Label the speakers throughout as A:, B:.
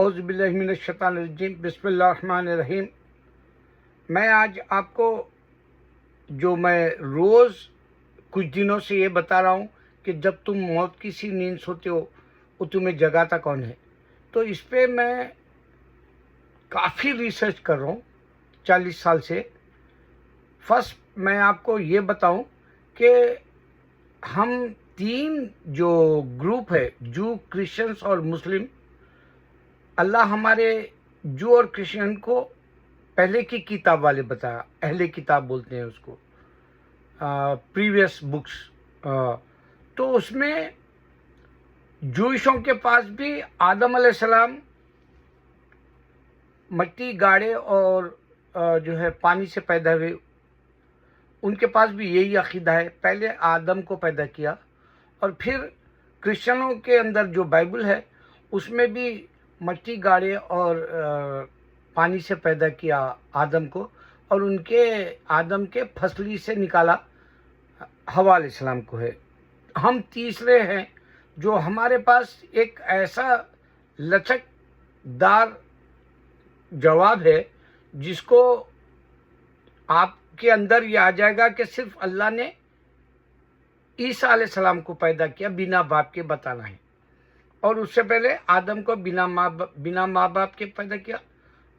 A: اعوذ باللہ من الشیطان الرجیم بسم اللہ الرحمن الرحیم۔ میں آج آپ کو جو میں روز کچھ دنوں سے یہ بتا رہا ہوں کہ جب تم موت کی سی نیند سوتے ہو وہ تمہیں جگاتا کون ہے، تو اس پہ میں کافی ریسرچ کر رہا ہوں 40 سال سے۔ فرسٹ میں آپ کو یہ بتاؤں کہ ہم تین جو گروپ ہے، جو کرسچنس اور مسلم، اللہ ہمارے جو اور کرسچن کو پہلے کی کتاب والے بتایا، اہل کتاب بولتے ہیں اس کو، پریویس بکس۔ تو اس میں جوئشوں کے پاس بھی آدم علیہ السلام مٹی گاڑے اور جو ہے پانی سے پیدا ہوئے، ان کے پاس بھی یہی عقیدہ ہے، پہلے آدم کو پیدا کیا۔ اور پھر کرسچنوں کے اندر جو بائبل ہے اس میں بھی مٹی گاڑے اور پانی سے پیدا کیا آدم کو، اور ان کے آدم کے پھسلی سے نکالا حوا علیہ السلام کو ہے۔ ہم تیسرے ہیں جو ہمارے پاس ایک ایسا لچک دار جواب ہے جس کو آپ کے اندر یہ آ جائے گا کہ صرف اللہ نے عیسیٰ علیہ السلام کو پیدا کیا بنا باپ کے، بتانا ہے۔ اور اس سے پہلے آدم کو بنا ماں باپ کے پیدا کیا،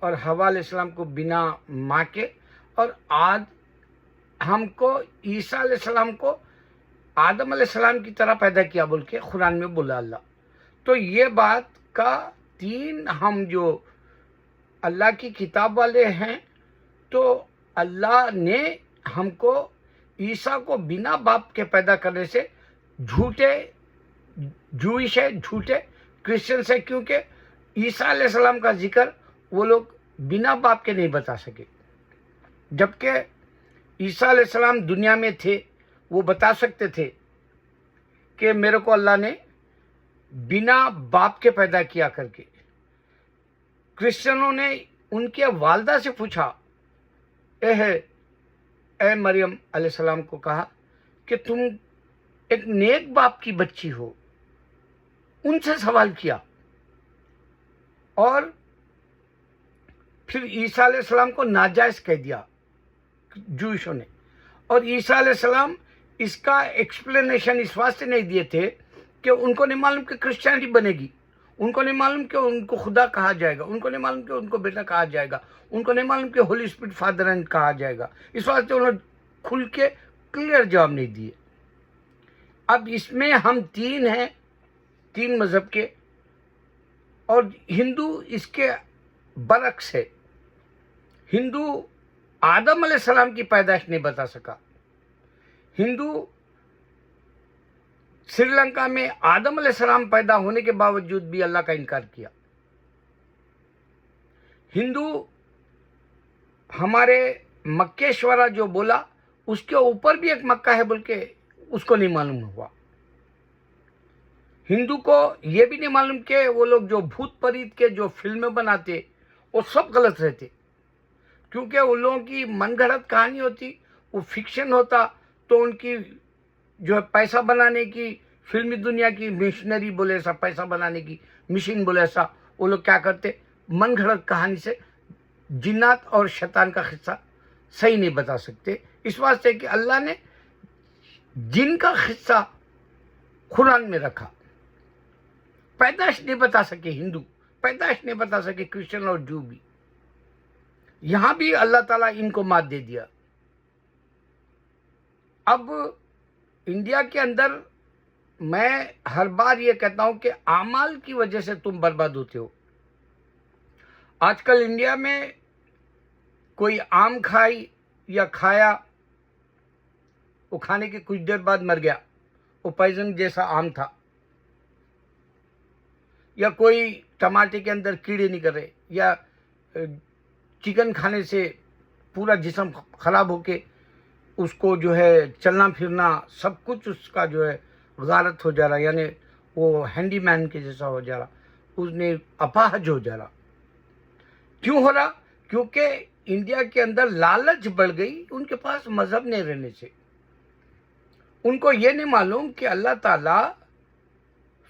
A: اور حوا علیہ السلام کو بنا ماں کے، اور ہم کو عیسیٰ علیہ السلام کو آدم علیہ السلام کی طرح پیدا کیا بول کے قرآن میں بولا اللہ۔ تو یہ بات کا تین ہم جو اللہ کی کتاب والے ہیں، تو اللہ نے ہم کو عیسیٰ کو بنا باپ کے پیدا کرنے سے جھوٹے جوئش ہے، جھوٹے کرسچن ہے، کیونکہ عیسیٰ علیہ السلام کا ذکر وہ لوگ بنا باپ کے نہیں بتا سکے، جبکہ عیسیٰ علیہ السلام دنیا میں تھے، وہ بتا سکتے تھے کہ میرے کو اللہ نے بنا باپ کے پیدا کیا کر کے۔ کرسچنوں نے ان کے والدہ سے پوچھا، اے مریم علیہ السلام کو کہا کہ تم ایک نیک باپ کی بچی ہو، ان سے سوال کیا۔ اور پھر عیسیٰ علیہ السلام کو ناجائز کہہ دیا جوئشوں نے، اور عیسیٰ علیہ السلام اس کا ایکسپلینیشن اس واسطے نہیں دیے تھے کہ ان کو نہیں معلوم کہ کرسچینٹی بنے گی، ان کو نہیں معلوم کہ ان کو خدا کہا جائے گا، ان کو نہیں معلوم کہ ان کو بیٹا کہا جائے گا، ان کو نہیں معلوم کہ ہولی اسپرٹ فادر اینڈ کہا جائے گا۔ اس واسطے انہوں نے کھل کے کلیئر جواب نہیں دیے۔ اب اس میں ہم تین ہیں، تین مذہب کے، اور ہندو اس کے برعکس ہے۔ ہندو آدم علیہ السلام کی پیدائش نہیں بتا سکا۔ ہندو سری لنکا میں آدم علیہ السلام پیدا ہونے کے باوجود بھی اللہ کا انکار کیا۔ ہندو ہمارے مکیشورا جو بولا، اس کے اوپر بھی ایک مکہ ہے بول کے اس کو نہیں معلوم ہوا۔ ہندو کو یہ بھی نہیں معلوم کہ وہ لوگ جو بھوت پریت کے جو فلمیں بناتے وہ سب غلط رہتے، کیونکہ ان لوگوں کی من گھڑت کہانی ہوتی، وہ فکشن ہوتا، تو ان کی جو ہے پیسہ بنانے کی فلمی دنیا کی مشنری بولے ایسا، پیسہ بنانے کی مشین بولے ایسا، وہ لوگ کیا کرتے، من گھڑت کہانی سے جنات اور شیطان کا قصہ صحیح نہیں بتا سکتے، اس واسطے کہ اللہ نے جن کا قصہ قرآن میں رکھا۔ پیدائش نہیں بتا سکے ہندو، پیدائش نہیں بتا سکے کرسچن اور جو بھی، یہاں بھی اللہ تعالیٰ ان کو مات دے دیا۔ اب انڈیا کے اندر میں ہر بار یہ کہتا ہوں کہ اعمال کی وجہ سے تم برباد ہوتے ہو۔ آج کل انڈیا میں کوئی آم کھائی یا کھایا، وہ کھانے کے کچھ دیر بعد مر گیا، وہ پوائزن جیسا آم تھا، یا کوئی ٹماٹر کے اندر کیڑے نکل رہے، یا چکن کھانے سے پورا جسم خراب ہو کے اس کو جو ہے چلنا پھرنا سب کچھ اس کا جو ہے غارت ہو جا رہا، یعنی وہ ہینڈی مین کے جیسا ہو جا رہا، اس نے اپاہج ہو جا رہا۔ کیوں ہو رہا؟ کیونکہ انڈیا کے اندر لالچ بڑھ گئی ان کے پاس مذہب نہیں رہنے سے۔ ان کو یہ نہیں معلوم کہ اللہ تعالیٰ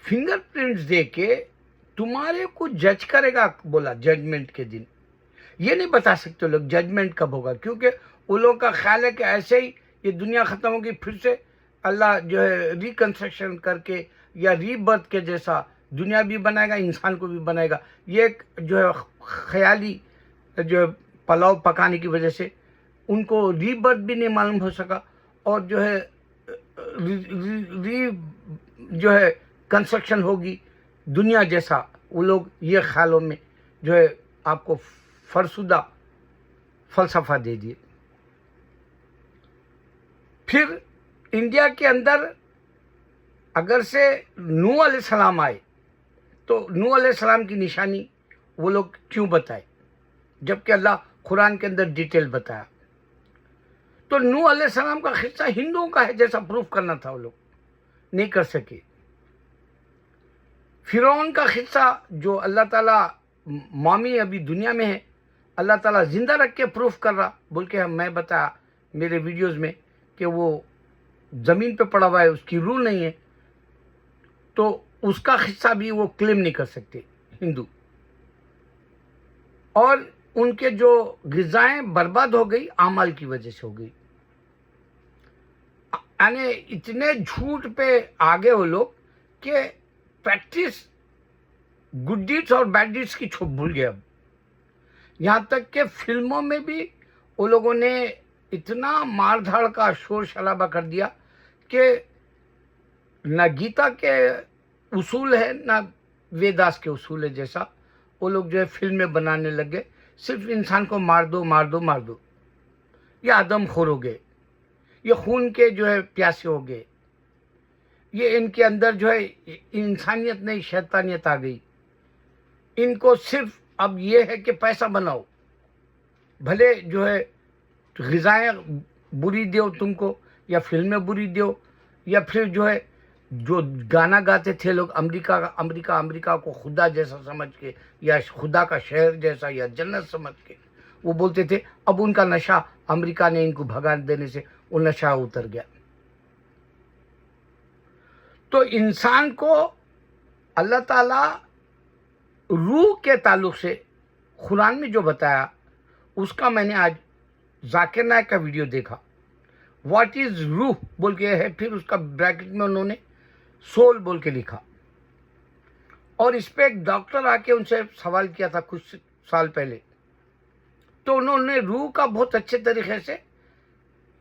A: فنگر پرنٹس دے کے तुम्हारे को जज करेगा, बोला जजमेंट के दिन। ये नहीं बता सकते लोग जजमेंट कब होगा, क्योंकि उन लोगों का ख्याल है कि ऐसे ही ये दुनिया ख़त्म होगी, फिर से अल्लाह जो है रिकन्स्ट्रक्शन करके या रीबर्थ के जैसा दुनिया भी बनाएगा, इंसान को भी बनाएगा। ये एक जो है ख्याली जो है पुलाव पकाने की वजह से उनको रीबर्थ भी नहीं मालूम हो सका, और जो है जो है कंस्ट्रक्शन होगी दुनिया जैसा, वो लोग ये ख्यालों में जो है आपको फरसुदा फलसफा दे दिए। फिर इंडिया के अंदर अगर से नूह अलैहिस्सलाम आए तो नूह अलैहिस्सलाम की निशानी वो लोग क्यों बताए, जबकि अल्लाह कुरान के अंदर डिटेल बताया। तो नूह अलैहिस्सलाम का हिस्सा हिंदुओं का है जैसा प्रूफ करना था, वो लोग नहीं कर सके। फिरौन का हिस्सा जो अल्लाह ताला मामी अभी दुनिया में है, अल्लाह ताला जिंदा रख के प्रूफ कर रहा, बोल के मैं बताया मेरे वीडियोस में कि वो ज़मीन पे पड़ा हुआ है, उसकी रूह नहीं है, तो उसका हिस्सा भी वो क्लेम नहीं कर सकते हिंदू। और उनके जो ग़िज़ाएं बर्बाद हो गई आमाल की वजह से हो गई। यानी इतने झूठ पे आगे वो लोग कि प्रैक्टिस गुड डीड्स और बैड डीड्स की छुप भूल गए। अब यहाँ तक कि फिल्मों में भी वो लोगों ने इतना मारधाड़ का शोर शराबा कर दिया कि न गीता के उसूल है न वेदास के उसूल है जैसा वो लोग जो है फिल्में बनाने लगे। सिर्फ इंसान को मार दो मार दो मार दो, ये आदमखोर हो गए, ये खून के जो है प्यासे हो गए, ये इनके अंदर जो है इंसानियत नहीं शैतानियत आ गई। इनको सिर्फ अब ये है कि पैसा बनाओ, भले जो है ग़िज़ाएं बुरी दो तुमको, या फिल्में बुरी दो, या फिर जो है जो गाना गाते थे लोग अमेरिका को खुदा जैसा समझ के, या खुदा का शहर जैसा, या जन्नत समझ के वो बोलते थे, अब उनका नशा अमेरिका ने इनको भगा देने से वो नशा उतर गया। तो इंसान को अल्लाह ताला रूह के ताल्लुक से कुरान में जो बताया, उसका मैंने आज जाकिर नायक का वीडियो देखा। व्हाट इज़ रूह बोल के है, फिर उसका ब्रैकेट में उन्होंने सोल बोल के लिखा। और इस पे एक डॉक्टर आके उनसे सवाल किया था कुछ साल पहले, तो उन्होंने रूह का बहुत अच्छे तरीके से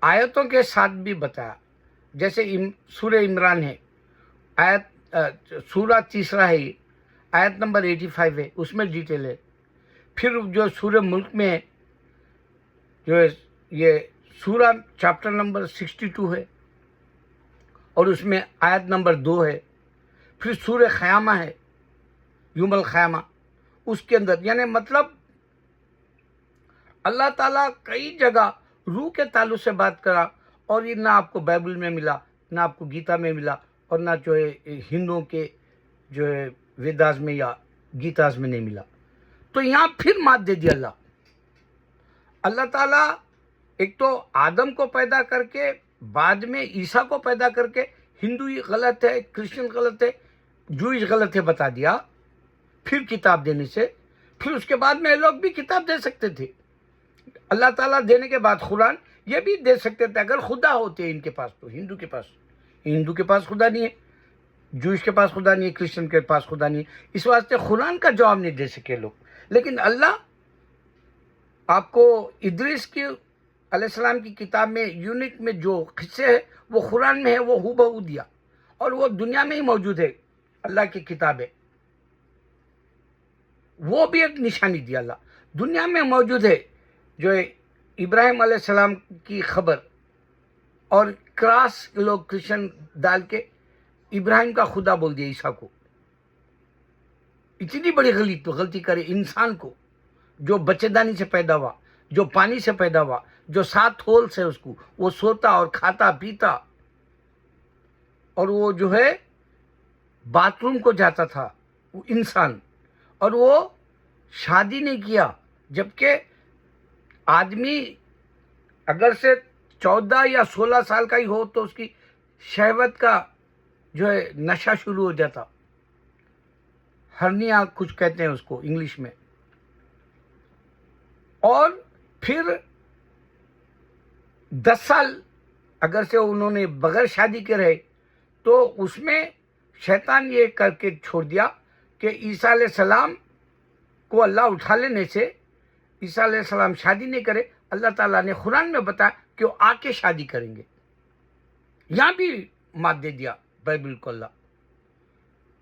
A: आयतों के साथ भी बताया। जैसे सूरह इमरान है, आयत सूरा 3 है, आयत नंबर 85 है, उसमें डिटेल है। फिर जो सूरह मुल्क में है, जो है ये सूरा चैप्टर नंबर 62 है, और उसमें आयत नंबर 2 है। फिर सूरह क़यामा है, युमल क़यामा, उसके अंदर यानी मतलब अल्लाह ताला कई जगह रूह के ताल्लुक से बात करा, और ये ना आपको बाइबल में मिला, ना आपको गीता में मिला, और ना जो है हिंदुओं के जो है वेदास में या गीतास में नहीं मिला। तो यहाँ फिर मात दे दिया अल्लाह ताला। एक तो आदम को पैदा करके बाद में ईसा को पैदा करके हिंदू ही गलत है, क्रिश्चियन गलत है, जूइश गलत है बता दिया, फिर किताब देने से। फिर उसके बाद में लोग भी किताब दे सकते थे, अल्लाह ताला देने के बाद कुरान ये भी दे सकते थे अगर खुदा होते इनके पास। तो हिंदू के पास खुदा नहीं है, जूइश के पास खुदा नहीं है, क्रिश्चियन के पास खुदा नहीं है, इस वास्ते कुरान का जवाब नहीं दे सके लोग। लेकिन अल्लाह आपको इदरीस की अलैहिस्सलाम की किताब में यूनिट में जो हिस्से है वो कुरान में है, वो हूबहू दिया, और वो दुनिया में ही मौजूद है, अल्लाह की किताब है, वो भी एक निशानी दिया अल्लाह दुनिया में मौजूद है। जो है इब्राहिम अलैहिस्सलाम की खबर, और क्रॉस लोग क्रिश्चियन डाल के इब्राहिम का खुदा बोल दिया ईसा को। इतनी बड़ी गलती करे इंसान को, जो बच्चेदानी से पैदा हुआ, जो पानी से पैदा हुआ, जो 7 होल से उसको वो सोता और खाता पीता, और वो जो है बाथरूम को जाता था वो इंसान, और वो शादी नहीं किया। जबकि आदमी अगर से 14 या 16 साल का ही हो तो उसकी शहवत का जो है नशा शुरू हो जाता। हर्निया कुछ कहते हैं उसको इंग्लिश में। और फिर 10 साल अगर से उन्होंने बगैर शादी के रहे तो उसमें शैतान ये करके छोड़ दिया कि ईसा अलैहिस्सलाम को अल्लाह उठा लेने से ईसा अलैहिस्सलाम शादी नहीं करे। अल्लाह ताला ने कुरान में बताया कि वो आके शादी करेंगे। यहाँ भी मात दे दिया बाइबल को अल्लाह।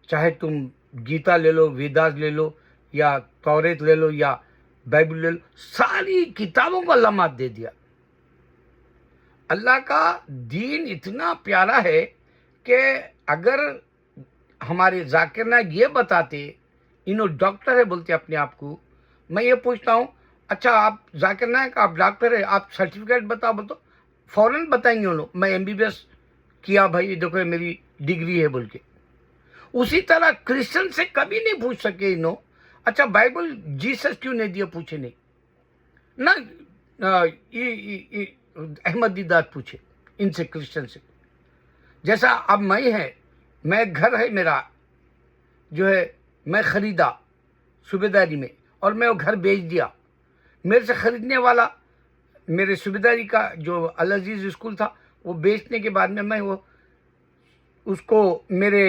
A: चाहे तुम गीता ले लो, वेदास ले लो, या तौरेत ले लो, या बाइबल ले लो, सारी किताबों को अल्लाह मात दे दिया। अल्लाह का दीन इतना प्यारा है कि अगर हमारे जाकिर नायक ये बताते, इन्हों डॉक्टर है बोलते अपने आप को, मैं ये पूछता हूँ अच्छा आप जाकिर नायक आप डॉक्टर है, आप सर्टिफिकेट बताओ, बोल तो फौरन बताएंगे उन लोग मैं MBBS किया भाई, देखो मेरी डिग्री है बोल के। उसी तरह क्रिश्चियन से कभी नहीं पूछ सके इन्हों अच्छा बाइबल जीसस क्यों नहीं दिया, पूछे नहीं ना। अहमदीदात पूछे इनसे, क्रिश्चियन से। जैसा अब मैं घर है मेरा जो है, मैं खरीदा सूबेदारी में और मैं वो घर बेच दिया। मेरे से खरीदने वाला मेरे सूबेदारी का जो अल अजीज स्कूल था वो बेचने के बाद में मैं वो उसको मेरे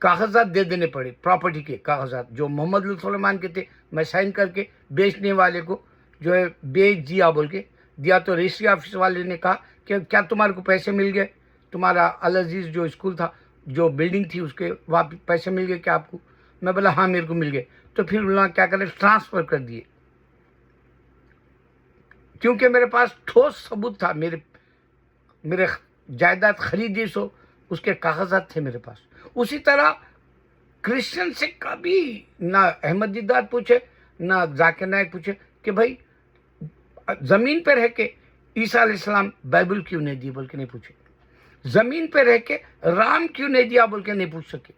A: कागजात दे देने पड़े, प्रॉपर्टी के कागजात जो मोहम्मद लुत्फ सुलेमान के थे। मैं साइन करके बेचने वाले को जो है बेच दिया बोल के दिया। तो रजिस्ट्री ऑफिस वाले ने कहा कि क्या तुम्हारे को पैसे मिल गए, तुम्हारा अल अजीज जो स्कूल था, जो बिल्डिंग थी उसके वापस पैसे मिल गए क्या आपको? मैं बोला हाँ मेरे को मिल गए। तो फिर उन्होंने क्या करे, ट्रांसफ़र कर दिए, क्योंकि मेरे पास ठोस सबूत था। मेरे जायदाद खरीदी सो उसके कागजात थे मेरे पास। उसी तरह क्रिश्चियन से कभी ना अहमदीदात पूछे ना जाकिर नायक पूछे कि भाई ज़मीन पर रह के ईसा अलैहिस्सलाम बाइबल क्यों नहीं दी बोल के नहीं पूछे, ज़मीन पर रह के राम क्यों नहीं दिया बोल के नहीं पूछ सके।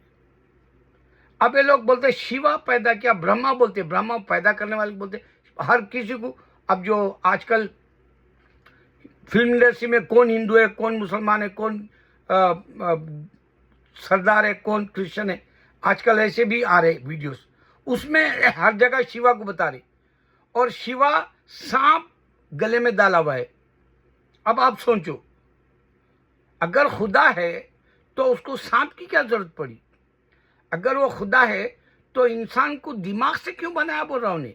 A: अब ये लोग बोलते शिवा पैदा किया, ब्रह्मा बोलते, ब्रह्मा पैदा करने वाले बोलते। हर किसी को अब जो आजकल फिल्म इंडस्ट्री में कौन हिंदू है, कौन मुसलमान है, कौन सरदार है, कौन क्रिश्चियन है, आजकल ऐसे भी आ रहे वीडियोस, उसमें हर जगह शिवा को बता रहे। और शिवा सांप गले में डाला हुआ है। अब आप सोचो अगर खुदा है तो उसको सांप की क्या जरूरत पड़ी? अगर वो खुदा है तो इंसान को दिमाग से क्यों बनाया बोल रहा उन्हें?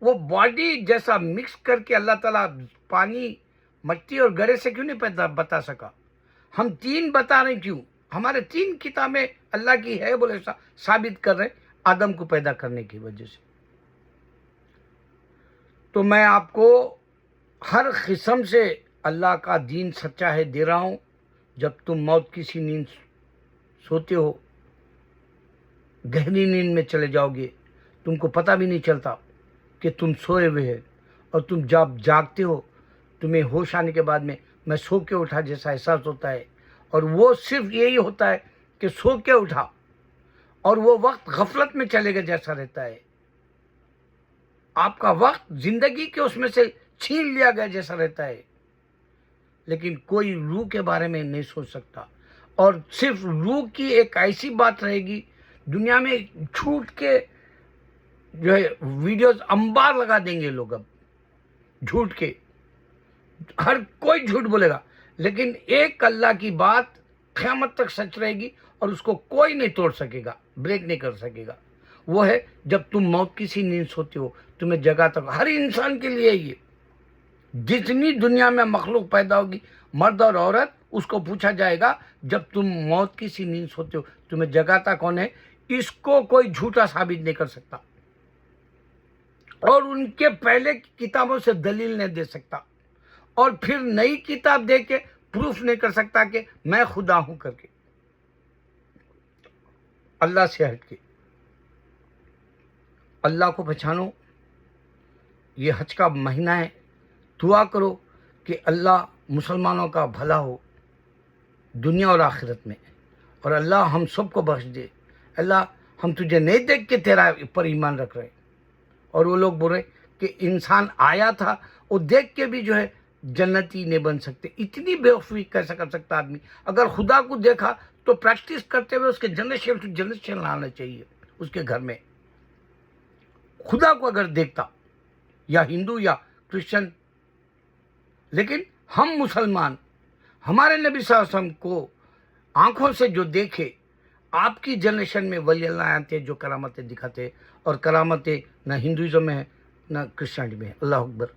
A: वो बॉडी जैसा मिक्स करके अल्लाह ताला पानी, मिट्टी और गड़े से क्यों नहीं बता सका? हम 3 बता रहे क्यों? हमारे 3 किताबें अल्लाह की है बोले साबित कर रहे आदम को पैदा करने की वजह से। तो मैं आपको हर किस्म से अल्लाह का दीन सच्चा है दे रहा हूँ। जब तुम मौत की सी नींद सोते हो, गहरी नींद में चले जाओगे, तुमको पता भी नहीं चलता कि तुम सोए हुए हैं। और तुम जब जागते हो तुम्हें होश आने के बाद में मैं सो के उठा जैसा एहसास होता है। और वो सिर्फ यही होता है कि सो के उठा, और वो वक्त गफलत में चले गए जैसा रहता है। आपका वक्त जिंदगी के उसमें से छीन लिया गया जैसा रहता है। लेकिन कोई रूह के बारे में नहीं सोच सकता। और सिर्फ रूह की एक ऐसी बात रहेगी, दुनिया में झूठ के जो है वीडियोस अंबार लगा देंगे लोग। अब झूठ के हर कोई झूठ बोलेगा, लेकिन एक अल्लाह की बात क़यामत तक सच रहेगी और उसको कोई नहीं तोड़ सकेगा, ब्रेक नहीं कर सकेगा। वो है जब तुम मौत की सी नींद सोते हो, तुम्हें जगा तक हर इंसान के लिए ये जितनी दुनिया में मखलूक पैदा होगी, मर्द और औरत, उसको पूछा जाएगा जब तुम मौत की सी नींद सोते हो तुम्हें जगाता कौन है? इसको कोई झूठा साबित नहीं कर सकता और उनके पहले की किताबों से दलील नहीं दे सकता और फिर नई किताब दे के प्रूफ नहीं कर सकता कि मैं खुदा हूं करके, अल्लाह से हट के। अल्लाह को पहचानो। ये हज का महीना है, दुआ करो कि अल्लाह मुसलमानों का भला हो दुनिया और आखिरत में, और अल्लाह हम सबको बख्श दे। अल्लाह हम तुझे नहीं देख के तेरा पर ईमान रख रहे। और वो लोग बोल रहे कि इंसान आया था, वो देख के भी जो है जन्नती नहीं बन सकते। इतनी बेवकूफ़ी कैसे कर सकता आदमी? अगर खुदा को देखा तो प्रैक्टिस करते हुए उसके जन्नत शरीफ आना चाहिए। اس کے گھر میں خدا کو اگر دیکھتا، یا ہندو یا کرسچن، لیکن ہم مسلمان ہمارے نبی صلی اللہ علیہ وسلم کو آنکھوں سے جو دیکھے، آپ کی جنریشن میں ولی اللہ آتے جو کرامتیں دکھاتے، اور کرامتیں نہ ہندوازم میں ہے نہ کرسچینٹی میں ہے۔ اللہ اکبر۔